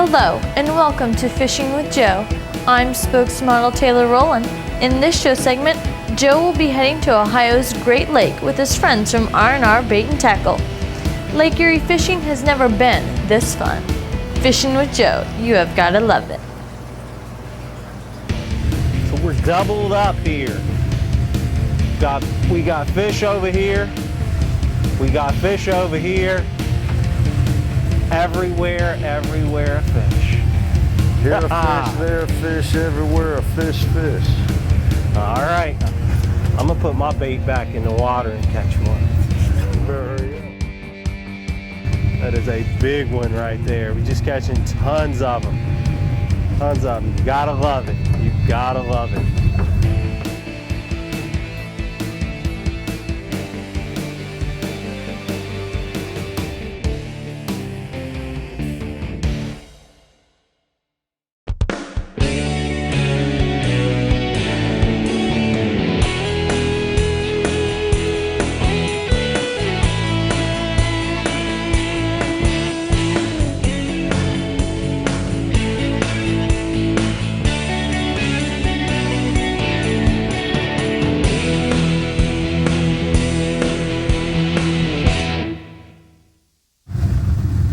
Hello and welcome to Fishing with Joe. I'm spokesmodel Taylor Rowland. In this show segment, Joe will be heading to Ohio's Great Lake with his friends from R&R Bait and Tackle. Lake Erie fishing has never been this fun. Fishing with Joe, you have gotta love it. So we're doubled up here. We got fish over here. We got fish over here. Everywhere fish. Here a fish, there a fish, everywhere a fish. All right, I'm gonna put my bait back in the water and catch one. That is a big one right there. We're just catching tons of them. Tons of them. You gotta love it. You gotta love it.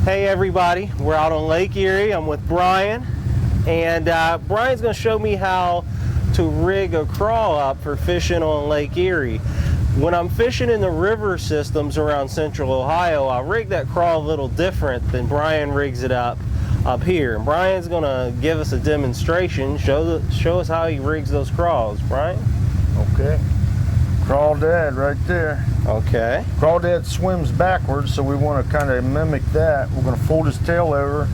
Hey everybody, we're out on Lake Erie. I'm with Bryan, and Bryan's going to show me how to rig a crawl up for fishing on Lake Erie. When I'm fishing in the river systems around central Ohio, I rig that crawl a little different than Bryan rigs it up here. And Bryan's going to give us a demonstration, show us how he rigs those crawls. Bryan? Okay. Crawdad right there. Okay. Crawdad swims backwards, so we want to kind of mimic that. We're going to fold his tail over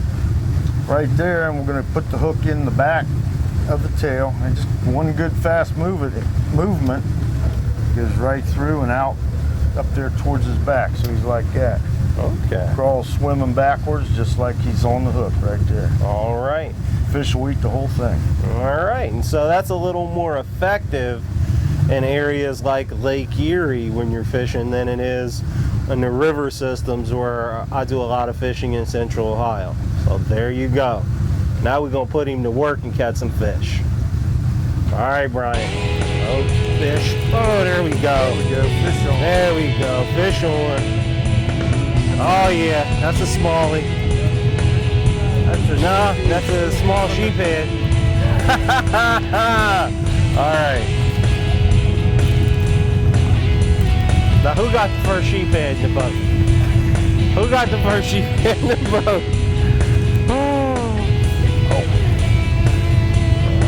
right there, and we're going to put the hook in the back of the tail. And just one good fast movement goes right through and out up there towards his back. So he's like that. Okay. Crawls swimming backwards just like he's on the hook right there. All right. Fish will eat the whole thing. All right. And so that's a little more effective in areas like Lake Erie when you're fishing than it is in the river systems where I do a lot of fishing in central Ohio. So there you go. Now we're going to put him to work and catch some fish. All right, Bryan. Oh, fish. Oh, there we go. There we go. Fish on. There we go. Fish on. Oh, yeah. That's a smallie. That's a small sheephead. All right. Now, who got the first sheephead in the boat? Who got the first sheephead in the boat? Oh.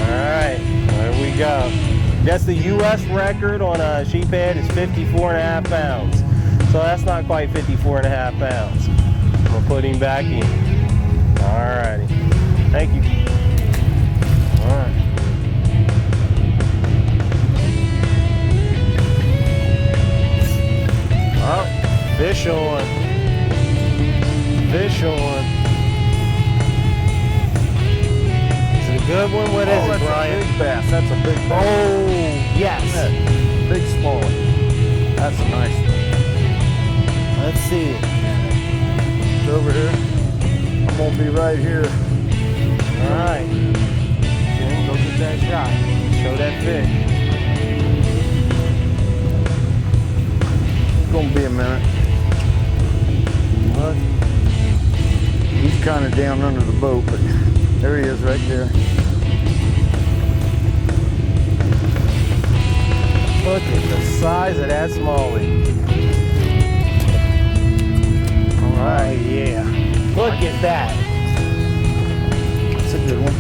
All right, there we go. That's the U.S. record on a sheephead is 54.5 pounds. So that's not quite 54.5 pounds. I'm gonna put him back in. All righty. Thank you. All right. Oh, fish on. Fish on. Is it a good one? What is it, Bryan? That's a big bass. That's a big bass. Oh, yes. Big smallie. That's a nice one. Let's see it. It's over here. I'm going to be right here. All right. Jim, go get that shot. Show that fish. Gonna be a minute. What? He's kind of down under the boat, but there he is right there. Look at the size of that smallie. All right. Oh, yeah. Look at that. That's a good one.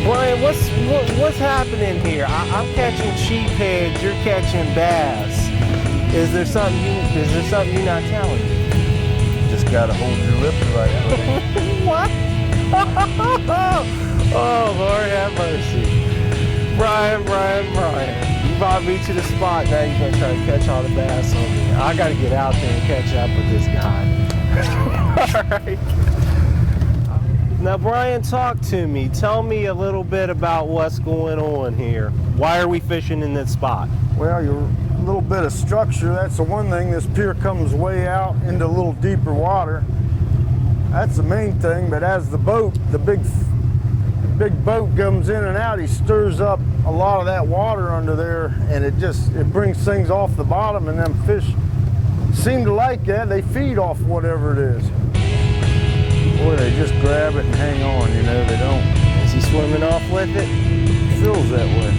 Bryan, what's happening here? I'm catching sheepheads, you're catching bass. Is there something you're not telling me? Just gotta hold your lip the right way. What? Oh, Lord have mercy. Bryan. You brought me to the spot, now you're gonna try to catch all the bass on me. I gotta get out there and catch up with this guy. All right. Now, Bryan, talk to me. Tell me a little bit about what's going on here. Why are we fishing in this spot? Well, little bit of structure. That's the one thing. This pier comes way out into a little deeper water. That's the main thing. But as the boat, the big boat comes in and out, he stirs up a lot of that water under there, and it brings things off the bottom, and them fish seem to like that. They feed off whatever it is. Boy, they just grab it and hang on, you know, they don't. Is he swimming off with it? It feels that way.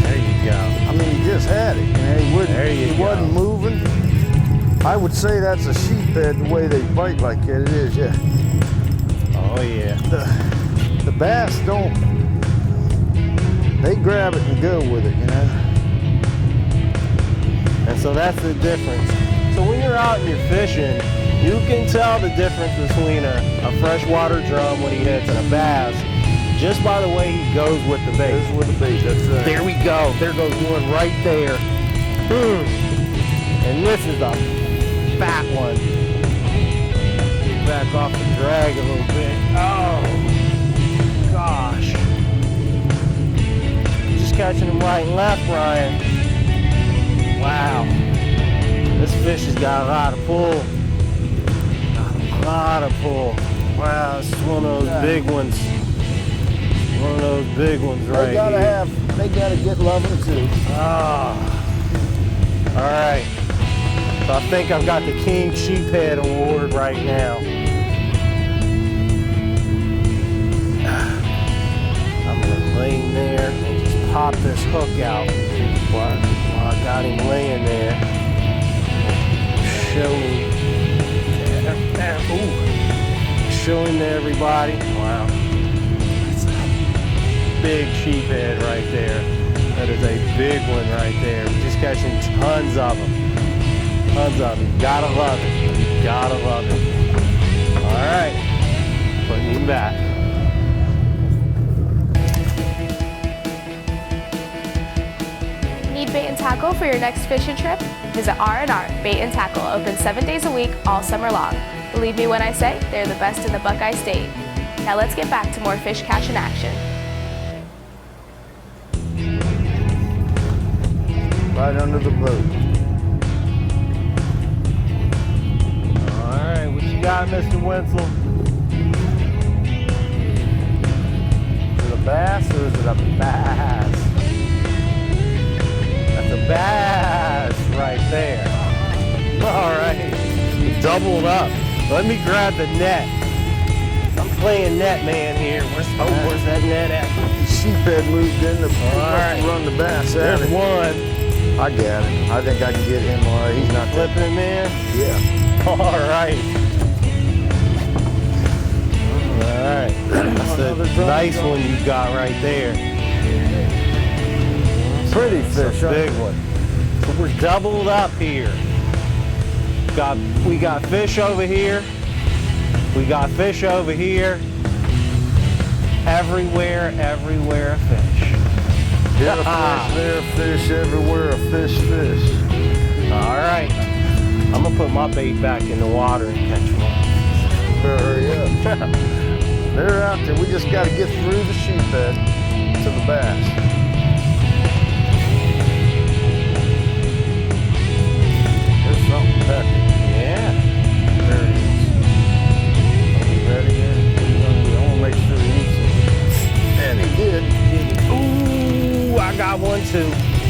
There you go. I mean, he just had it, you know, he wasn't moving. I would say that's a sheephead, the way they bite like that. It is, yeah. Oh yeah. The bass don't, they grab it and go with it, you know. And so that's the difference. So when you're out and you're fishing, you can tell the difference between a freshwater drum when he hits and a bass just by the way he goes with the bait. Goes with the bait, that's right. There we go. There goes one right there. And this is a fat one. Back off the drag a little bit. Oh, gosh. Just catching him right and left, Bryan. Wow. This fish has got a lot of pull. Got a lot of pull. Wow, this is one of those big ones. One of those big ones right here. They gotta get loving too. Ah. All right. So I think I've got the King Sheephead Award right now. I'm gonna lay him there and just pop this hook out while I got him laying there. Show him. Ooh. Show him to everybody. Wow. That's a big sheephead right there. That is a big one right there. We're just catching tons of them. Tons of them. You gotta love it. You gotta love it. All right. Putting him back. Need bait and tackle for your next fishing trip? Visit R&R Bait and Tackle, open 7 days a week, all summer long. Believe me when I say they're the best in the Buckeye State. Now let's get back to more fish catching action. Right under the boat. All right. What you got, Mr. Wenzel? Is it a bass or is it a bass? That's a bass right there. All right. Doubled up. Let me grab the net. I'm playing net man here. Where's that net at? The sheephead moved in to run the bass out. There's one. I got him. I think I can get him all right. He's not Flipping him in? Yeah. All right. All right. That's a nice one you got right there. Pretty That's fish, a big one. So we're doubled up here. We got fish over here. We got fish over here. Everywhere a fish. Here a fish, there a fish, everywhere a fish. All right. I'm gonna put my bait back in the water and catch them all. Hurry up. They're out there. We just got to get through the sheephead to the bass. There's something pecking. Yeah. There it is. Are we ready yet? We want to make sure he eats it. And he did. Ooh, I got one too.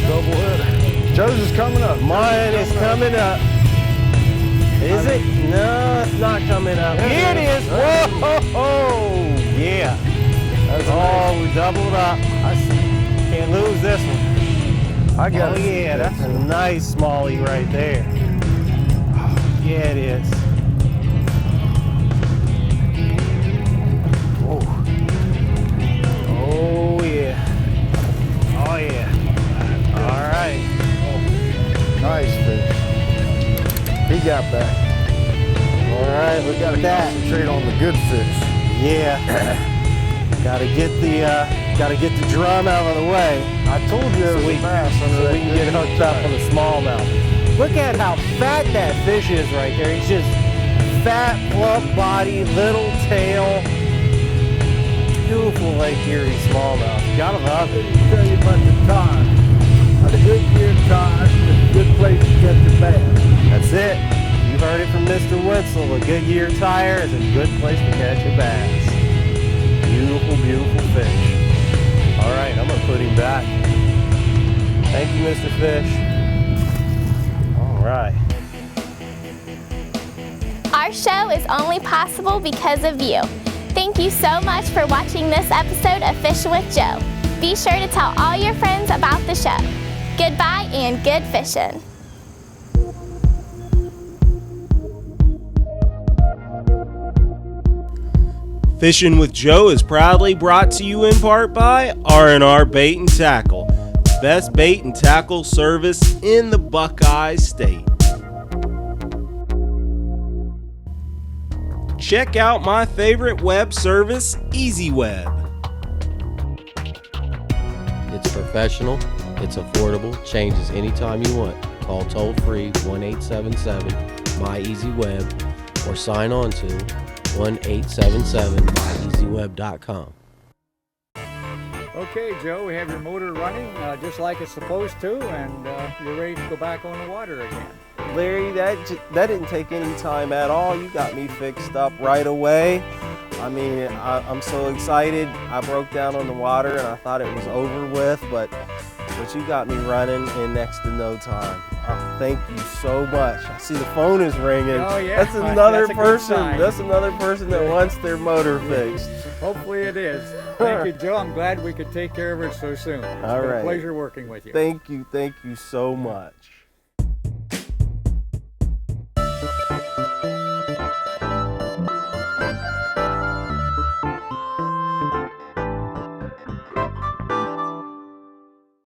Double header. Joe's is coming up. Mine is coming up. Is it? No, it's not coming up. Here it is. Whoa! Yeah. Oh, we doubled up. Can't lose this one. I got it. Oh yeah, that's a nice smallie right there. Yeah, it is. Oh. Oh yeah. Oh yeah. All right. Nice fish. He got back. All right, we got that. Concentrate on the good fish. Yeah. gotta get the drum out of the way. I told you there was a bass under so that we can get good hooked up on the smallmouth. Look at how fat that fish is right there. He's just fat, plump body, little tail. Beautiful beautiful Lake Erie smallmouth. You gotta love it. Let me tell you about the tide. The Goodyear tide is a good place to catch a bass. That's it. You heard it from Mr. Witzel. A Goodyear tire is a good place to catch a bass. Beautiful, beautiful fish. All right, I'm gonna put him back. Thank you, Mr. Fish. All right. Our show is only possible because of you. Thank you so much for watching this episode of Fishing with Joe. Be sure to tell all your friends about the show. Goodbye and good fishing. Fishing with Joe is proudly brought to you in part by R&R Bait and Tackle, best bait and tackle service in the Buckeye State. Check out my favorite web service, EasyWeb. It's professional, it's affordable, changes anytime you want. Call toll free 1-877-MyEasyWeb or sign on to 1-877-MyEasyWeb.com. Okay, Joe, we have your motor running just like it's supposed to, and you're ready to go back on the water again. Larry, that didn't take any time at all. You got me fixed up right away. I mean, I'm so excited. I broke down on the water and I thought it was over with, but you got me running in next to no time. Thank you so much. I see the phone is ringing. Oh yeah, that's another that's a good person. sign. That's another person that wants their motor fixed. Hopefully it is. Thank you, Joe. I'm glad we could take care of it so soon. It's been All right. a pleasure working with you. Thank you so much.